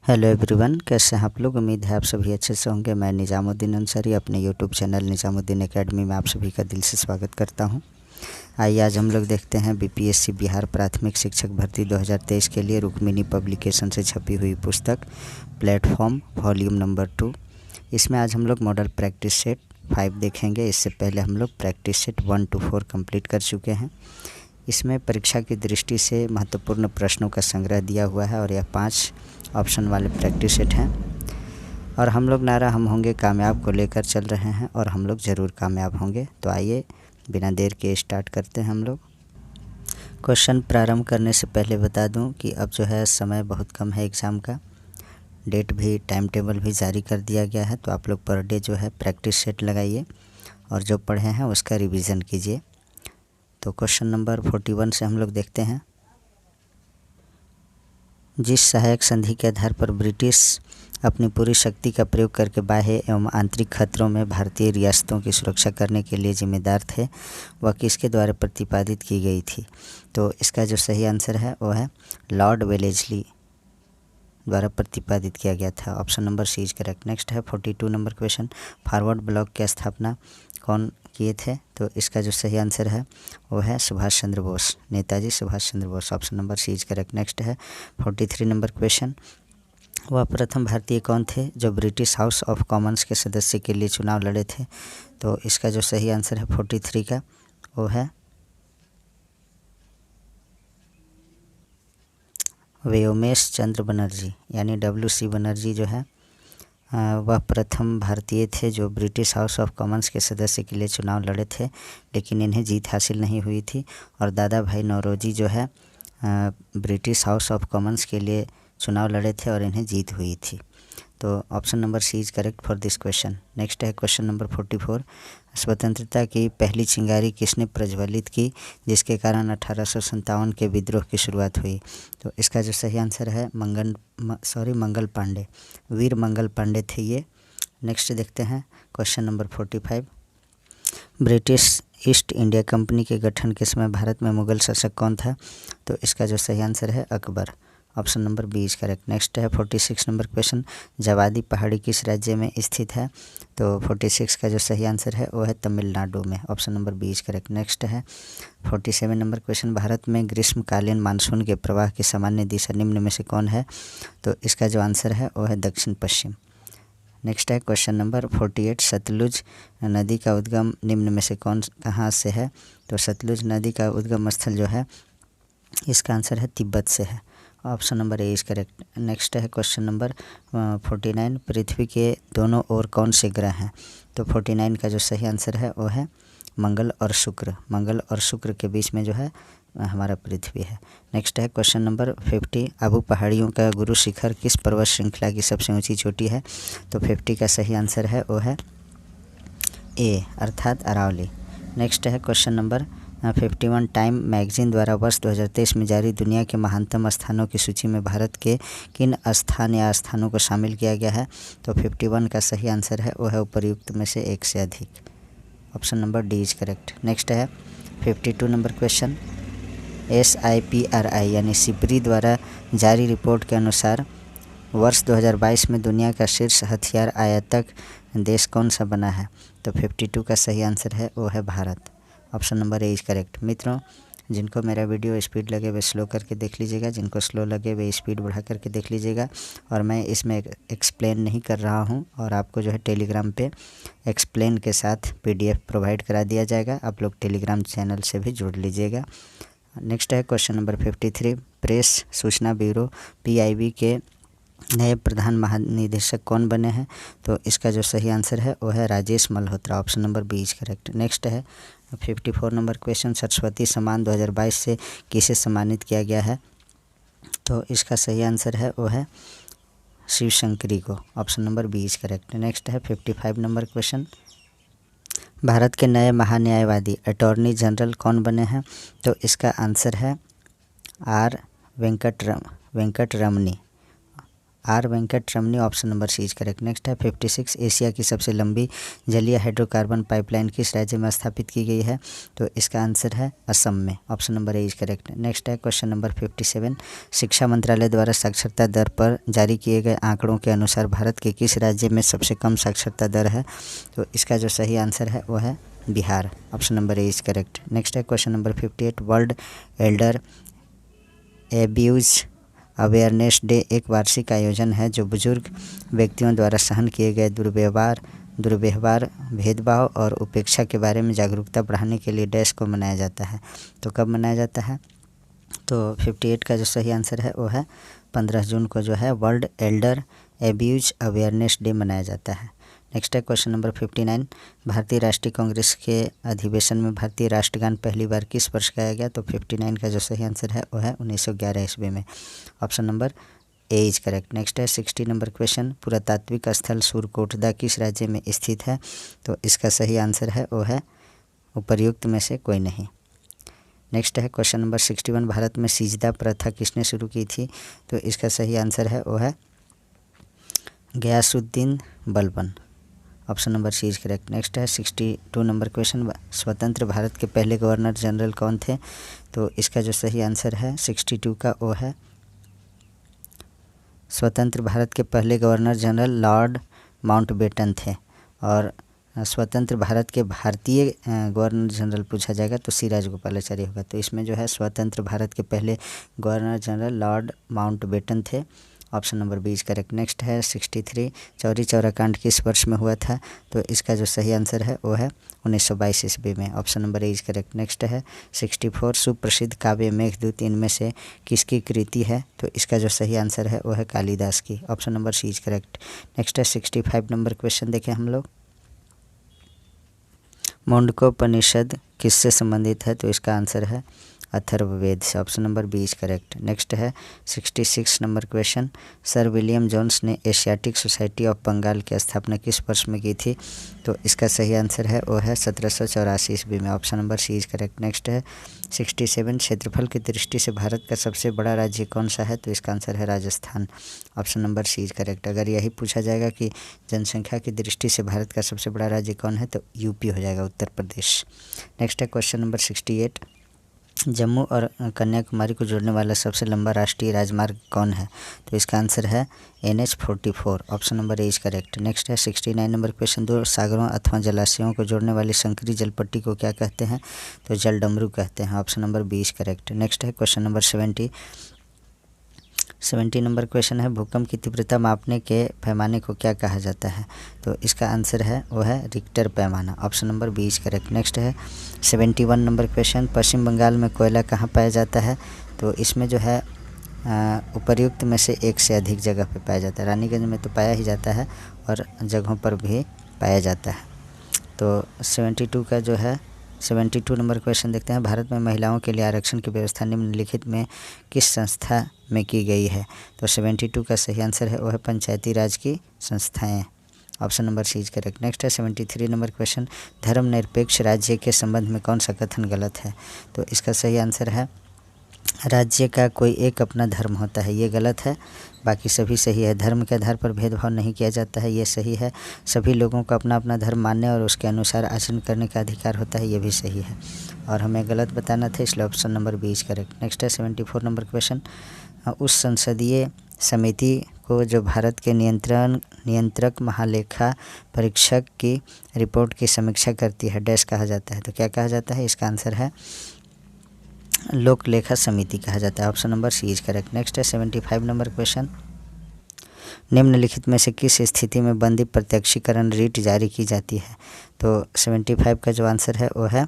Hello everyone, कैसे हैं आप लोग। उम्मीद है आप सभी अच्छे से होंगे। मैं निजामुद्दीन अंसारी अपने यूट्यूब चैनल निजामुद्दीन एकेडमी में आप सभी का दिल से स्वागत करता हूं। आइए आज हम लोग देखते हैं बीपीएससी बिहार प्राथमिक शिक्षक भर्ती 2023 के लिए रुक्मिणी पब्लिकेशन से छपी हुई पुस्तक प्लेटफॉर्म वॉल्यूम नंबर 2। इसमें आज हम लोग मॉडल प्रैक्टिस सेट 5 देखेंगे। इससे पहले हम लोग प्रैक्टिस सेट 1 to 4 कंप्लीट कर चुके हैं। इसमें परीक्षा की दृष्टि से महत्वपूर्ण प्रश्नों का संग्रह दिया हुआ है और यह 5 ऑप्शन वाले प्रैक्टिस सेट हैं। और हम लोग नारा हम होंगे कामयाब को लेकर चल रहे हैं और हम लोग ज़रूर कामयाब होंगे। तो आइए बिना देर के स्टार्ट करते हैं हम लोग। क्वेश्चन प्रारंभ करने से पहले बता दूं कि अब जो है समय बहुत कम है एग्ज़ाम का। डेट भी, टाइम टेबल भी जारी कर दिया गया है। तो आप लोग पर डे जो है प्रैक्टिस सेट लगाइए और जो पढ़े हैं उसका रिवीजन कीजिए। तो क्वेश्चन नंबर 41 से हम लोग देखते हैं। जिस सहायक संधि के आधार पर ब्रिटिश अपनी पूरी शक्ति का प्रयोग करके बाह्य एवं आंतरिक खतरों में भारतीय रियासतों की सुरक्षा करने के लिए जिम्मेदार थे, वह किसके द्वारा प्रतिपादित की गई थी। तो इसका जो सही आंसर है वो है लॉर्ड वेलेस्ली द्वारा प्रतिपादित किया गया था। Option number C is correct. Next है 42 नंबर क्वेश्चन। फॉरवर्ड ब्लॉक की स्थापना कौन किए थे। तो इसका जो सही आंसर है वो है Subhash Chandra Bose, Netaji Subhash Chandra Bose. Option number C is correct. Next है 43 नंबर क्वेश्चन। वह प्रथम भारतीय कौन थे जो ब्रिटिश हाउस ऑफ कॉमन्स के सदस्य के लिए चुनाव लड़े थे। तो इसका जो सही आंसर है 43 का वो है व्योमेश चंद्र बनर्जी, यानी WC बनर्जी जो है वह प्रथम भारतीय थे जो ब्रिटिश हाउस ऑफ कॉमन्स के सदस्य के लिए चुनाव लड़े थे, लेकिन इन्हें जीत हासिल नहीं हुई थी। और दादा भाई नौरोजी जो है ब्रिटिश हाउस ऑफ कॉमन्स के लिए चुनाव लड़े थे और इन्हें जीत हुई थी। तो option number C is correct for this question. Next है क्वेश्चन नंबर 44। स्वतंत्रता की पहली चिंगारी किसने प्रज्वलित की जिसके कारण 1857 के विद्रोह की शुरुआत हुई। तो इसका जो सही आंसर है मंगल पांडे, वीर मंगल पांडे थे ये। नेक्स्ट देखते हैं question number 45। British east India company के गठन के समय भारत में मुगल शासक कौन था। तो इसका जो सही आंसर है Akbar. Option number B is correct. Next है 46 नंबर क्वेश्चन। जवादी पहाड़ी किस राज्य में स्थित है। तो 46 का जो सही आंसर है वो है तमिलनाडु में। Option number B is correct. Next है 47 नंबर क्वेश्चन। भारत में ग्रीष्मकालीन मानसून के प्रवाह की सामान्य दिशा निम्न में से कौन है। तो इसका जो आंसर है वो है दक्षिण पश्चिम। नेक्स्ट है क्वेश्चन नंबर 48। सतलुज नदी का उद्गम निम्न में से कहाँ से है। तो सतलुज नदी का उद्गम स्थल जो है इसका आंसर है तिब्बत से है। Option number A is correct. Next है क्वेश्चन नंबर 49। पृथ्वी के दोनों ओर कौन से ग्रह हैं। तो 49 का जो सही आंसर है वो है मंगल और शुक्र। मंगल और शुक्र के बीच में जो है हमारा पृथ्वी है। नेक्स्ट है क्वेश्चन नंबर 50। आबू पहाड़ियों का गुरु शिखर किस पर्वत श्रृंखला की सबसे ऊंची चोटी है। तो 50 का सही आंसर है वो है ए अर्थात अरावली। नेक्स्ट है क्वेश्चन नंबर 51। टाइम मैगजीन द्वारा वर्ष 2023 में जारी दुनिया के महानतम स्थानों की सूची में भारत के किन स्थान या स्थानों को शामिल किया गया है। तो 51 का सही आंसर है वो है उपर्युक्त में से एक से अधिक। Option number D is correct. Next है 52 नंबर क्वेश्चन। SIPRI यानी सिपरी द्वारा जारी रिपोर्ट के अनुसार वर्ष 2022 में दुनिया का शीर्ष हथियार आयातक देश कौन सा बना है। तो 52 का सही आंसर है वो है Bharat. Option number A is correct. मित्रों, जिनको मेरा वीडियो स्पीड लगे वे स्लो करके देख लीजिएगा, जिनको स्लो लगे वे स्पीड बढ़ा करके देख लीजिएगा। और मैं इसमें एक्सप्लेन नहीं कर रहा हूं और आपको जो है टेलीग्राम पे एक्सप्लेन के साथ PDF प्रोवाइड करा दिया जाएगा। आप लोग टेलीग्राम चैनल से भी जुड़ लीजिएगा। नेक्स्ट है क्वेश्चन नंबर 53। प्रेस सूचना ब्यूरो PIB के नए प्रधान महानिदेशक कौन बने हैं। तो इसका जो सही आंसर है वो है Rajesh Malhotra. Option number B is correct. Next है 54 नंबर क्वेश्चन। सरस्वती सम्मान 2022 से किसे सम्मानित किया गया है। तो इसका सही आंसर है वो है शिव शंकरी को। Option number B is correct. Next है 55 नंबर क्वेश्चन। भारत के नए महान्यायवादी अटॉर्नी जनरल कौन बने हैं। तो इसका आंसर है R Venkat Ramani. R Venkat Ramani, option number C is correct. Next है 56, एशिया की सबसे लंबी जलीय हाइड्रोकार्बन पाइपलाइन किस राज्य में स्थापित की गई है? तो इसका आंसर है असम में, option number A is correct. Next है क्वेश्चन नंबर 57, शिक्षा मंत्रालय द्वारा साक्षरता दर पर जारी किए गए आंकड़ों के अनुसार भारत के किस राज्य में सबसे कम साक्षरता दर है? तो इसका जो सही आंसर है वो है Bihar, option number A is correct. Next है question number 58, world elder abuse awareness day एक वार्षिक आयोजन है जो बुजुर्ग व्यक्तियों द्वारा सहन किए गए दुर्व्यवहार, भेदभाव और उपेक्षा के बारे में जागरूकता बढ़ाने के लिए डैश को मनाया जाता है। तो कब मनाया जाता है? तो 58 का जो सही आंसर है वो है 15 जून को जो है world Elder abuse awareness day मनाया जाता है। नेक्स्ट है क्वेश्चन नंबर 59, भारतीय राष्ट्रीय कांग्रेस के अधिवेशन में भारतीय राष्ट्रगान पहली बार किस वर्ष गाया गया? तो 59 का जो सही आंसर है वो है 1911 ईस्वी में, option number A is correct. Next है 60 नंबर क्वेश्चन, पुरातात्विक स्थल सूरकोटदा किस राज्य में स्थित है? तो इसका सही आंसर है वो है उपर्युक्त में से कोई नहीं। नेक्स्ट है क्वेश्चन नंबर 61, भारत में सिजदा प्रथा किसने शुरू की थी? तो इसका सही आंसर है वो है Ghiyasuddin Balban, option number C is correct. Next है 62 नंबर क्वेश्चन, स्वतंत्र भारत के पहले गवर्नर जनरल कौन थे? तो इसका जो सही आंसर है 62 का वो है स्वतंत्र भारत के पहले गवर्नर जनरल लॉर्ड माउंटबेटन थे। और स्वतंत्र भारत के भारतीय गवर्नर जनरल पूछा जाएगा तो सी राजगोपालाचारी होगा। तो इसमें जो है स्वतंत्र भारत के पहले गवर्नर जनरल लॉर्ड माउंटबेटन थे, option number B is correct. Next है 63, चौरी चौरा कांड किस वर्ष में हुआ था? तो इसका जो सही आंसर है वो है 1922 ईस्वी में, option number A is correct. Next है 64, सुप्रसिद्ध काव्य मेघदूत इनमें से किसकी कृति है? तो इसका जो सही आंसर है वो है कालिदास की, option number C is correct. Next है 65 नंबर क्वेश्चन देखें हम लोग, मुंडकोपनिषद किससे संबंधित है? तो इसका आंसर है अथर्ववेद से, option number B is correct. Next है 66 number question, sir William Jones ने एशियाटिक सोसाइटी ऑफ बंगाल की स्थापना किस वर्ष में की थी? तो इसका सही आंसर है वो है 1784 ईस्वी में, option number C is correct. Next है 67, क्षेत्रफल की दृष्टि से भारत का सबसे बड़ा राज्य कौन सा है? तो इसका आंसर है Rajasthan, option number C is correct. अगर यही पूछा जाएगा कि जनसंख्या की दृष्टि से भारत का सबसे बड़ा राज्य कौन है तो यूपी हो जाएगा, उत्तर प्रदेश। नेक्स्ट है क्वेश्चन नंबर 68, जम्मू और कन्याकुमारी को जोड़ने वाला सबसे लंबा राष्ट्रीय राजमार्ग कौन है? तो इसका आंसर है NH-44, option number A is correct. Next है 69 नंबर क्वेश्चन, दो सागरों अथवा जलाशयों को जोड़ने वाली संकरी जलपट्टी को क्या कहते हैं? तो जल डमरू कहते हैं, option number B is correct. Next है क्वेश्चन नंबर 70 नंबर क्वेश्चन है, भूकंप की तीव्रता मापने के पैमाने को क्या कहा जाता है? तो इसका आंसर है वो है रिक्टर पैमाना, option number B is correct. Next है 71 नंबर क्वेश्चन, पश्चिम बंगाल में कोयला कहाँ पाया जाता है? तो इसमें जो है उपर्युक्त में से एक से अधिक जगह पे पाया जाता है। रानीगंज में तो पाया ही जाता है और जगहों पर भी पाया जाता है। तो 72 नंबर क्वेश्चन देखते हैं, भारत में महिलाओं के लिए आरक्षण की व्यवस्था निम्नलिखित में किस संस्था में की गई है? तो 72 का सही आंसर है वो है पंचायती राज की संस्थाएं, option number C is correct. Next है 73 नंबर क्वेश्चन, धर्मनिरपेक्ष राज्य के संबंध में कौन सा कथन गलत है? तो इसका सही आंसर है राज्य का कोई एक अपना धर्म होता है, ये गलत है, बाकी सभी सही है। धर्म के आधार पर भेदभाव नहीं किया जाता है, ये सही है। सभी लोगों को अपना अपना धर्म मानने और उसके अनुसार आचरण करने का अधिकार होता है, ये भी सही है। और हमें गलत बताना था, इसलिए option number B is correct. Next है 74 नंबर क्वेश्चन, उस संसदीय समिति को जो भारत के नियंत्रक महालेखा परीक्षक की रिपोर्ट की समीक्षा करती है डैश कहा जाता है? तो क्या कहा जाता है? इसका आंसर है लोक लेखा समिति कहा जाता है, option number C is correct. Next है 75 नंबर क्वेश्चन, निम्नलिखित में से किस स्थिति में बंदी प्रत्यक्षीकरण रीट जारी की जाती है? तो 75 का जो आंसर है वो है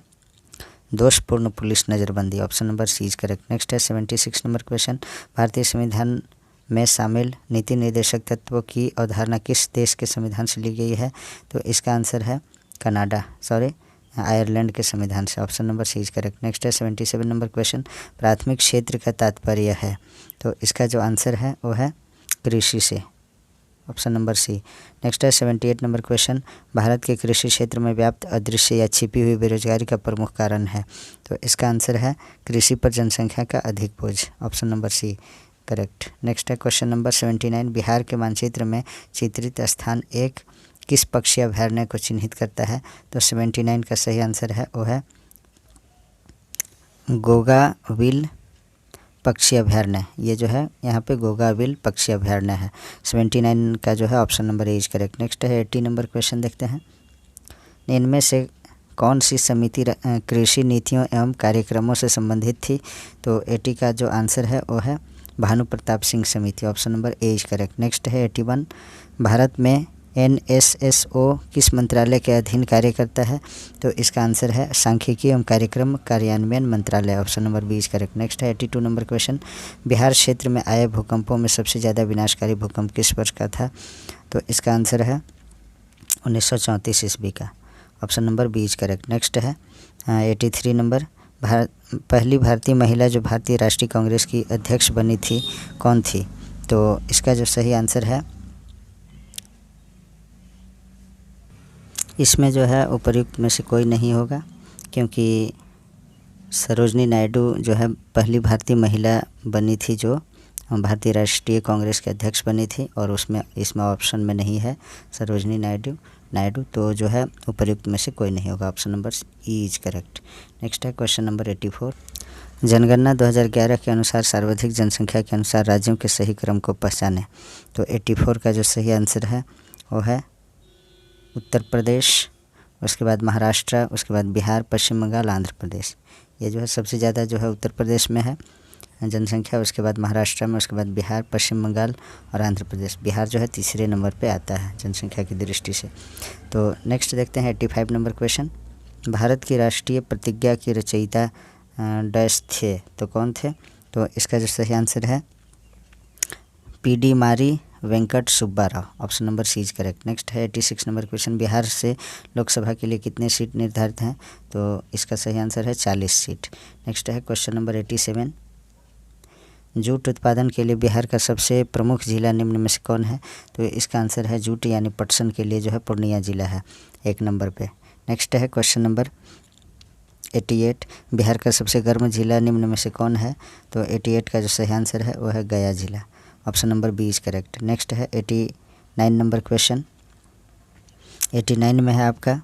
दोषपूर्ण पुलिस नज़रबंदी, option number C is correct. Next है 76 नंबर क्वेश्चन, भारतीय संविधान में शामिल नीति निर्देशक तत्वों की अवधारणा किस देश के संविधान से ली गई है? तो इसका आंसर है आयरलैंड के संविधान से, option number C is correct. Next है 77 नंबर क्वेश्चन, प्राथमिक क्षेत्र का तात्पर्य है? तो इसका जो आंसर है वो है कृषि से, ऑप्शन नंबर सी। नेक्स्ट है 78 नंबर क्वेश्चन, भारत के कृषि क्षेत्र में व्याप्त अदृश्य या छिपी हुई बेरोजगारी का प्रमुख कारण है? तो इसका आंसर है कृषि पर जनसंख्या का अधिक बोझ, option number C correct. Next है क्वेश्चन नंबर 79, बिहार के मानचित्र में चित्रित स्थान एक किस पक्षी अभयारण्य को चिन्हित करता है? तो 79 का सही आंसर है वो है गोगाविल पक्षी अभयारण्य। ये जो है यहाँ पे गोगाविल पक्षी अभयारण्य है। 79 का जो है option number A is correct. Next है 80 नंबर क्वेश्चन देखते हैं। इनमें से कौन सी समिति कृषि नीतियों एवं कार्यक्रमों से संबंधित थी? तो 80 का जो आंसर है वो है भानु प्रताप सिंह समिति, option number A is correct. Next है 81, भारत में NSSO किस मंत्रालय के अधीन कार्य करता है? तो इसका आंसर है सांख्यिकी एवं कार्यक्रम कार्यान्वयन मंत्रालय, option number B is correct. Next है 82 नंबर क्वेश्चन, बिहार क्षेत्र में आए भूकंपों में सबसे ज़्यादा विनाशकारी भूकंप किस वर्ष का था? तो इसका आंसर है 1934 ईस्वी का, option number B is correct. Next है 83 नंबर, पहली भारतीय महिला जो भारतीय राष्ट्रीय कांग्रेस की अध्यक्ष बनी थी कौन थी? तो इसका जो सही आंसर है इसमें जो है उपर्युक्त में से कोई नहीं होगा, क्योंकि सरोजनी नायडू जो है पहली भारतीय महिला बनी थी जो भारतीय राष्ट्रीय कांग्रेस के अध्यक्ष बनी थी, और इसमें ऑप्शन में नहीं है सरोजनी नायडू, तो जो है उपर्युक्त में से कोई नहीं होगा, option number E is correct. Next है क्वेश्चन नंबर 84, जनगणना 2011 के अनुसार सर्वाधिक जनसंख्या के अनुसार राज्यों के सही क्रम को पहचानें। तो 84 का जो सही आंसर है वो है उत्तर प्रदेश, उसके बाद महाराष्ट्र, उसके बाद बिहार, पश्चिम बंगाल, आंध्र प्रदेश। ये जो है सबसे ज़्यादा जो है उत्तर प्रदेश में है जनसंख्या, उसके बाद महाराष्ट्र में, उसके बाद बिहार, पश्चिम बंगाल और आंध्र प्रदेश। बिहार जो है तीसरे नंबर पे आता है जनसंख्या की दृष्टि से। तो नेक्स्ट देखते हैं 85 नंबर क्वेश्चन, भारत की राष्ट्रीय प्रतिज्ञा की रचयिता डैश थे, तो कौन थे? तो इसका जो सही आंसर है PD Mari Venkata Subba Rao, option number C is correct. Next है 86 नंबर क्वेश्चन, बिहार से लोकसभा के लिए कितने सीट निर्धारित हैं? तो इसका सही आंसर है 40 सीट। नेक्स्ट है क्वेश्चन नंबर 87, जूट उत्पादन के लिए बिहार का सबसे प्रमुख जिला निम्न में से कौन है? तो इसका आंसर है जूट यानी पटसन के लिए जो है पूर्णिया जिला है 1 नंबर पे। नेक्स्ट है क्वेश्चन नंबर 88, बिहार का सबसे गर्म जिला निम्न में से कौन है? तो 88 का जो सही आंसर है वो है गया जिला, option number B is correct. Next है 89 नंबर क्वेश्चन, 89 में है आपका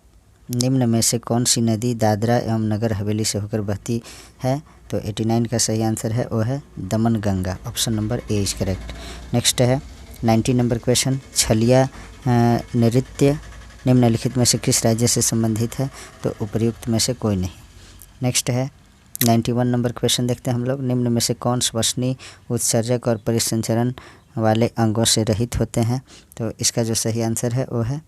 निम्न में से कौन सी नदी दादरा एवं नगर हवेली से होकर बहती है? तो 89 का सही आंसर है वो है दमन Ganga, option number A is correct. Next है 90 नंबर क्वेश्चन, छलिया नृत्य निम्नलिखित में से किस राज्य से संबंधित है? तो उपर्युक्त में से कोई नहीं। नेक्स्ट है 91 नंबर क्वेश्चन देखते हैं हम लोग, निम्न में से कौन श्वसनी उत्सर्जक और परिसंचरण वाले अंगों से रहित होते हैं? तो इसका जो सही आंसर है वो है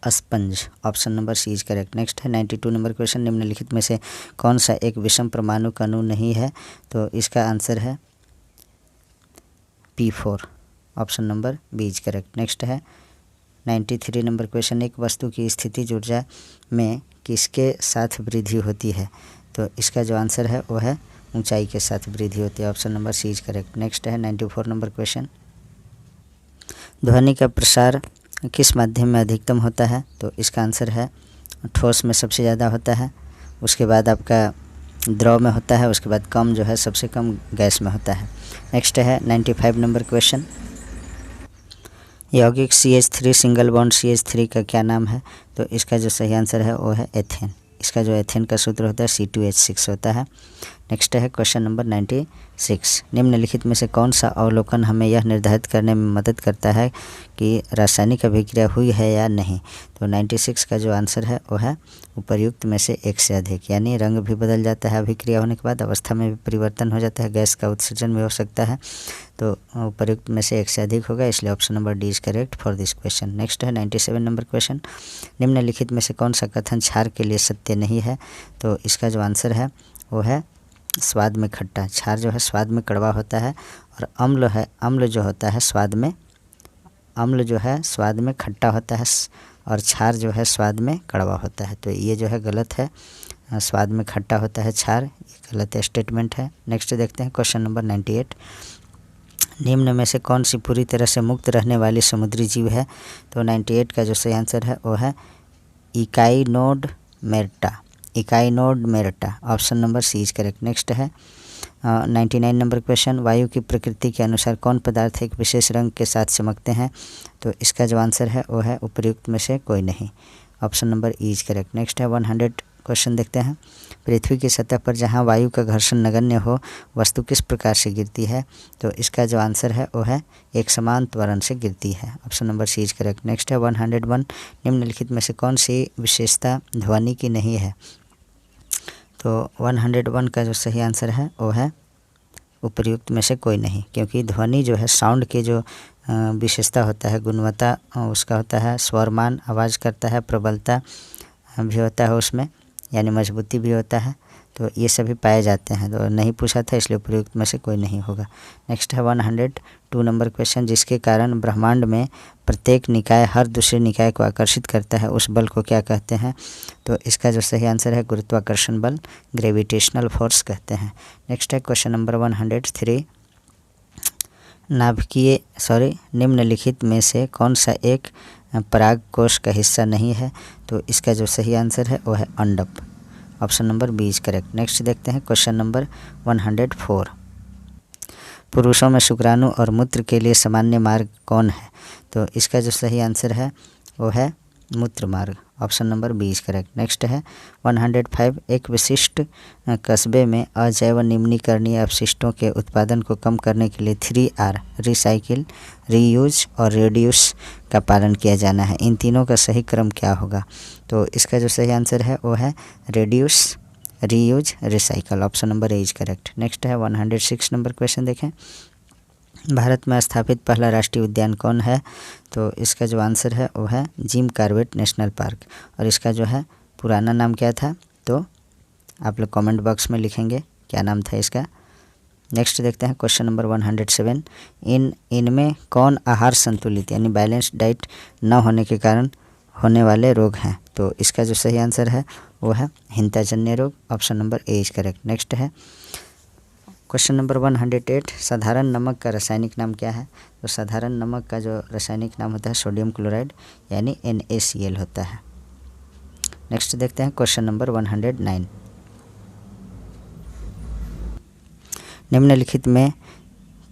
sponge, option number C is correct. Next है 92 नंबर क्वेश्चन, निम्नलिखित में से कौन सा एक विषम परमाणु अणु नहीं है? तो इसका आंसर है P4, option number B is correct. Next है 93 नंबर क्वेश्चन, एक वस्तु की स्थितिज ऊर्जा में किसके साथ वृद्धि होती है? तो इसका जो आंसर है वो है ऊंचाई के साथ वृद्धि होती है, option number C is correct. Next है 94 नंबर क्वेश्चन, ध्वनि का प्रसार किस माध्यम में अधिकतम होता है? तो इसका आंसर है ठोस में सबसे ज़्यादा होता है, उसके बाद आपका द्रव में होता है, उसके बाद कम जो है सबसे कम गैस में होता है। नेक्स्ट है 95 नंबर क्वेश्चन, यौगिक CH3 सिंगल बॉन्ड CH3 का क्या नाम है? तो इसका जो सही आंसर है वो है एथेन, इसका जो एथेन का सूत्र होता है C2H6 होता है। नेक्स्ट है क्वेश्चन नंबर 96, निम्नलिखित में से कौन सा अवलोकन हमें यह निर्धारित करने में मदद करता है कि रासायनिक अभिक्रिया हुई है या नहीं? तो 96 का जो आंसर है वो है उपर्युक्त में से एक से अधिक, यानी रंग भी बदल जाता है अभिक्रिया होने के बाद, अवस्था में भी परिवर्तन हो जाता है, गैस का उत्सर्जन भी हो सकता है, तो उपर्युक्त में से एक से अधिक होगा, इसलिए option number D is correct for this question. Next है 97 नंबर क्वेश्चन, निम्नलिखित में से कौन सा कथन क्षार के लिए सत्य नहीं है? तो इसका जो आंसर है वो है स्वाद में खट्टा, क्षार जो है स्वाद में कड़वा होता है, और अम्ल जो होता है स्वाद में खट्टा होता है, और क्षार जो है स्वाद में कड़वा होता है। तो ये जो है गलत है, स्वाद में खट्टा होता है क्षार, ये गलत स्टेटमेंट है। नेक्स्ट देखते हैं क्वेश्चन नंबर 98, निम्न में से कौन सी पूरी तरह से मुक्त रहने वाली समुद्री जीव है? तो 98 का जो सही आंसर है वो है Echinodermata, option number C is correct. Next है 99 नंबर क्वेश्चन, वायु की प्रकृति के अनुसार कौन पदार्थ एक विशेष रंग के साथ चमकते हैं? तो इसका जो आंसर है वो है उपर्युक्त में से कोई नहीं, option number E is correct. Next है 100 क्वेश्चन देखते हैं। पृथ्वी की सतह पर जहां वायु का घर्षण नगण्य हो वस्तु किस प्रकार से गिरती है? तो इसका जो आंसर है वो है एक समान त्वरण से गिरती है, option number C is correct. Next है 101, निम्नलिखित में से कौन सी विशेषता ध्वनि की नहीं है? तो 101 का जो सही आंसर है वो है उपर्युक्त में से कोई नहीं, क्योंकि ध्वनि जो है साउंड के जो विशेषता होता है, गुणवत्ता उसका होता है, स्वरमान आवाज़ करता है, प्रबलता भी होता है उसमें, यानी मजबूती भी होता है, तो ये सभी पाए जाते हैं। तो नहीं पूछा था इसलिए उपयुक्त में से कोई नहीं होगा। नेक्स्ट है 102 नंबर क्वेश्चन, जिसके कारण ब्रह्मांड में प्रत्येक निकाय हर दूसरे निकाय को आकर्षित करता है उस बल को क्या कहते हैं? तो इसका जो सही आंसर है गुरुत्वाकर्षण बल, ग्रेविटेशनल फोर्स कहते हैं। नेक्स्ट है क्वेश्चन नंबर 103, निम्नलिखित में से कौन सा एक पराग कोश का हिस्सा नहीं है? तो इसका जो सही आंसर है वो है अंडप, option number B is correct. Next देखते हैं क्वेश्चन नंबर 104, पुरुषों में शुक्राणु और मूत्र के लिए सामान्य मार्ग कौन है? तो इसका जो सही आंसर है वो है मूत्र मार्ग, option number B is correct. Next है 105, एक विशिष्ट कस्बे में अजैव निम्नीकरणीय अपशिष्टों के उत्पादन को कम करने के लिए 3R रिसाइकिल, रीयूज और रिड्यूस का पालन किया जाना है। इन तीनों का सही क्रम क्या होगा? तो इसका जो सही आंसर है वो है reduce, reuse, recycle, option number A is correct. Next है 106 नंबर क्वेश्चन देखें, भारत में स्थापित पहला राष्ट्रीय उद्यान कौन है? तो इसका जो आंसर है वो है जिम कॉर्बेट नेशनल पार्क, और इसका जो है पुराना नाम क्या था? तो आप लोग कमेंट बॉक्स में लिखेंगे क्या नाम था इसका। नेक्स्ट देखते हैं क्वेश्चन नंबर 107, इनमें कौन आहार संतुलित यानी बैलेंस्ड डाइट न होने के कारण होने वाले रोग हैं? तो इसका जो सही आंसर है वो है हिंताजन्य रोग, option number A is correct. Next है क्वेश्चन नंबर 108, साधारण नमक का रासायनिक नाम क्या है? तो साधारण नमक का जो रासायनिक नाम होता है सोडियम क्लोराइड यानी NaCl होता है। नेक्स्ट देखते हैं क्वेश्चन नंबर 109, निम्नलिखित में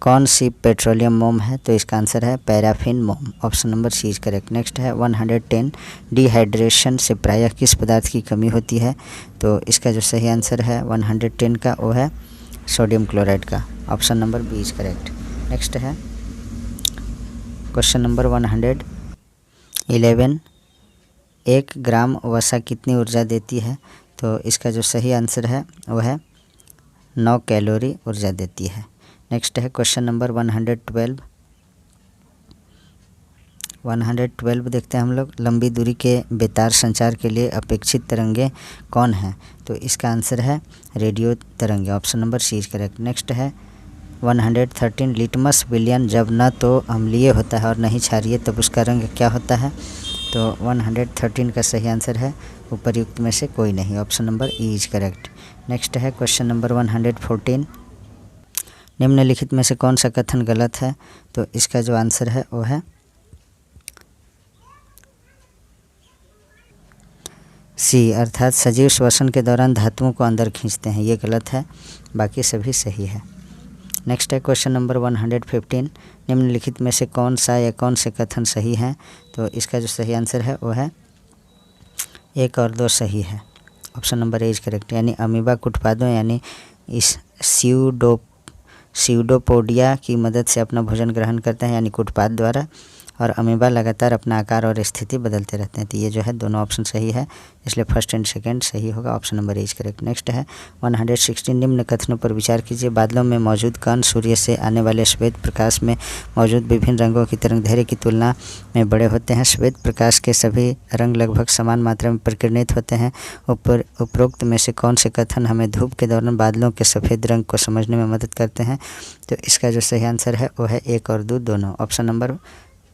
कौन सी पेट्रोलियम मोम है? तो इसका आंसर है पैराफिन मोम, option number C is correct. Next है 110, डिहाइड्रेशन से प्रायः किस पदार्थ की कमी होती है? तो इसका जो सही आंसर है 110 का वो है सोडियम क्लोराइड का, option number B is correct. Next है क्वेश्चन नंबर 111, 1 ग्राम वसा कितनी ऊर्जा देती है? तो इसका जो सही आंसर है वो है 9 कैलोरी ऊर्जा देती है। नेक्स्ट है क्वेश्चन नंबर 112 देखते हैं हम लोग, लंबी दूरी के बेतार संचार के लिए अपेक्षित तरंगे कौन हैं? तो इसका आंसर है रेडियो तरंगे, option number C is correct. Next है 113, लिटमस विलयन जब न तो अम्लीय होता है और नहीं क्षारीय तब उसका रंग क्या होता है? तो 113 का सही आंसर है उपर्युक्त में से कोई नहीं, option number E is correct. Next है क्वेश्चन नंबर 114, निम्नलिखित में से कौन सा कथन गलत है? तो इसका जो आंसर है वो है सी, अर्थात सजीव श्वसन के दौरान धातुओं को अंदर खींचते हैं, ये गलत है, बाकी सभी सही है। नेक्स्ट है क्वेश्चन नंबर 115, निम्नलिखित में से कौन सा या कौन से कथन सही हैं? तो इसका जो सही आंसर है वो है 1 और 2 सही है, option number A is correct. यानी अमीबा कुटपादों यानी इस स्यूडोपोडिया की मदद से अपना भोजन ग्रहण करते हैं यानी कुटपाद द्वारा, और अमीबा लगातार अपना आकार और स्थिति बदलते रहते हैं। तो ये जो है दोनों ऑप्शन सही है, इसलिए फर्स्ट एंड सेकंड सही होगा, option number A is correct. Next है 116, निम्न कथनों पर विचार कीजिए, बादलों में मौजूद कण सूर्य से आने वाले श्वेत प्रकाश में मौजूद विभिन्न रंगों की तरंगदैर्घ्य की तुलना में बड़े होते हैं। श्वेत प्रकाश के सभी रंग लगभग समान मात्रा में प्रकीर्णित होते हैं। उपरोक्त में से कौन से कथन हमें धूप के दौरान बादलों के सफ़ेद रंग को समझने में मदद करते हैं? तो इसका जो सही आंसर है वो है 1 और 2 दोनों, option number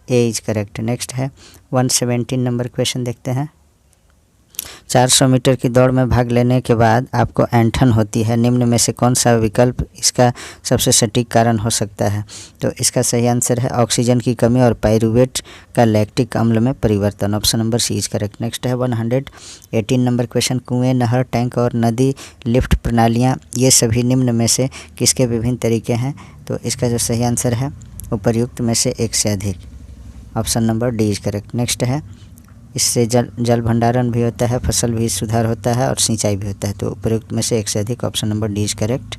A is correct. Next है 117 नंबर क्वेश्चन देखते हैं, 400 मीटर की दौड़ में भाग लेने के बाद आपको ऐंठन होती है, निम्न में से कौन सा विकल्प इसका सबसे सटीक कारण हो सकता है? तो इसका सही आंसर है ऑक्सीजन की कमी और पाइरूवेट का लैक्टिक अम्ल में परिवर्तन। Option number C is correct. Next है 118 नंबर क्वेश्चन, कुएं, नहर, टैंक और नदी लिफ्ट प्रणालियाँ ये सभी निम्न में से किसके विभिन्न तरीके हैं? तो इसका जो सही आंसर है उपर्युक्त में से एक से अधिक। Option number D is correct. Next है, इससे जल भंडारण भी होता है, फसल भी सुधार होता है और सिंचाई भी होता है। तो उपयुक्त में से एक से अधिक। Option number D is correct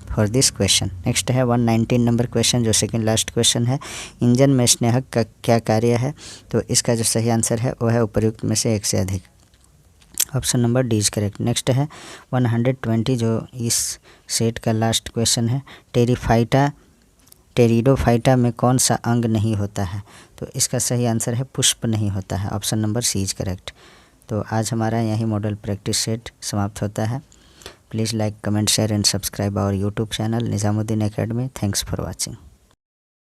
for this question. Next है 119 नंबर क्वेश्चन, जो सेकंड लास्ट क्वेश्चन है, इंजन में स्नेहक का क्या कार्य है? तो इसका जो सही आंसर है वो है उपयुक्त में से एक से अधिक। Option number D is correct. Next है 120, जो इस सेट का लास्ट क्वेश्चन है, टेरिडोफाइटा में कौन सा अंग नहीं होता है? तो इसका सही आंसर है पुष्प नहीं होता है। Option number C is correct. तो आज हमारा यही मॉडल प्रैक्टिस सेट समाप्त होता है। Please like, comment, share and subscribe our YouTube channel Nizamuddin Academy. Thanks for watching.